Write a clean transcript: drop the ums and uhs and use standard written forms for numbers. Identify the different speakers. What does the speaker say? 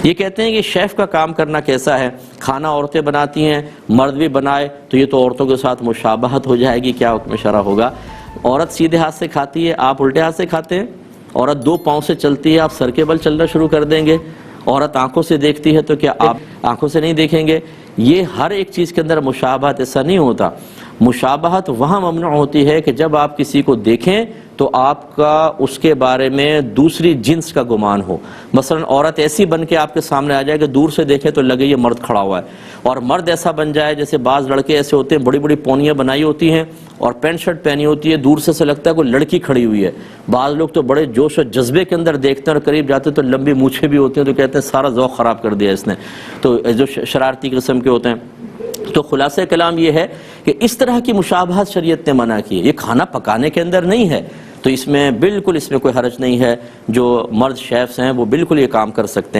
Speaker 1: ये कहते हैं कि शेफ़ का काम करना कैसा है, खाना औरतें बनाती हैं, मर्द भी बनाए तो ये तो औरतों के साथ मुशाबहत हो जाएगी, क्या हुक्म शरा होगा। औरत सीधे हाथ से खाती है, आप उल्टे हाथ से खाते हैं। औरत 2 पाँव से चलती है, आप सर के बल चलना शुरू कर देंगे। औरत आंखों से देखती है तो क्या आप आंखों से नहीं देखेंगे। ये हर एक चीज़ के अंदर मुशाबहत, ऐसा नहीं होता। मुशाबहत वहाँ ममनू होती है कि जब आप किसी को देखें तो आपका उसके बारे में दूसरी जिन्स का गुमान हो। मसलन औरत ऐसी बन के आपके सामने आ जाए कि दूर से देखे तो लगे ये मर्द खड़ा हुआ है, और मर्द ऐसा बन जाए जैसे बाज़ लड़के ऐसे होते हैं, बड़ी बड़ी पौनियाँ बनाई होती हैं और पैंट शर्ट पहनी होती है, दूर से लगता है कोई लड़की खड़ी हुई है। बाज़ लोग तो बड़े जोश और जज्बे के अंदर देखते हैं और करीब जाते तो लंबी मूछें भी होती हैं, तो कहते हैं सारा ज़ौक़ ख़राब कर दिया इसने। तो जो शरारती किस्म के होते हैं। तो खुलासा कलाम ये है कि इस तरह की मुशाबहत शरीयत ने मना की है। ये खाना पकाने के अंदर नहीं है, तो इसमें बिल्कुल इसमें कोई हर्ज नहीं है। जो मर्द शेफ्स हैं वो बिल्कुल ये काम कर सकते हैं।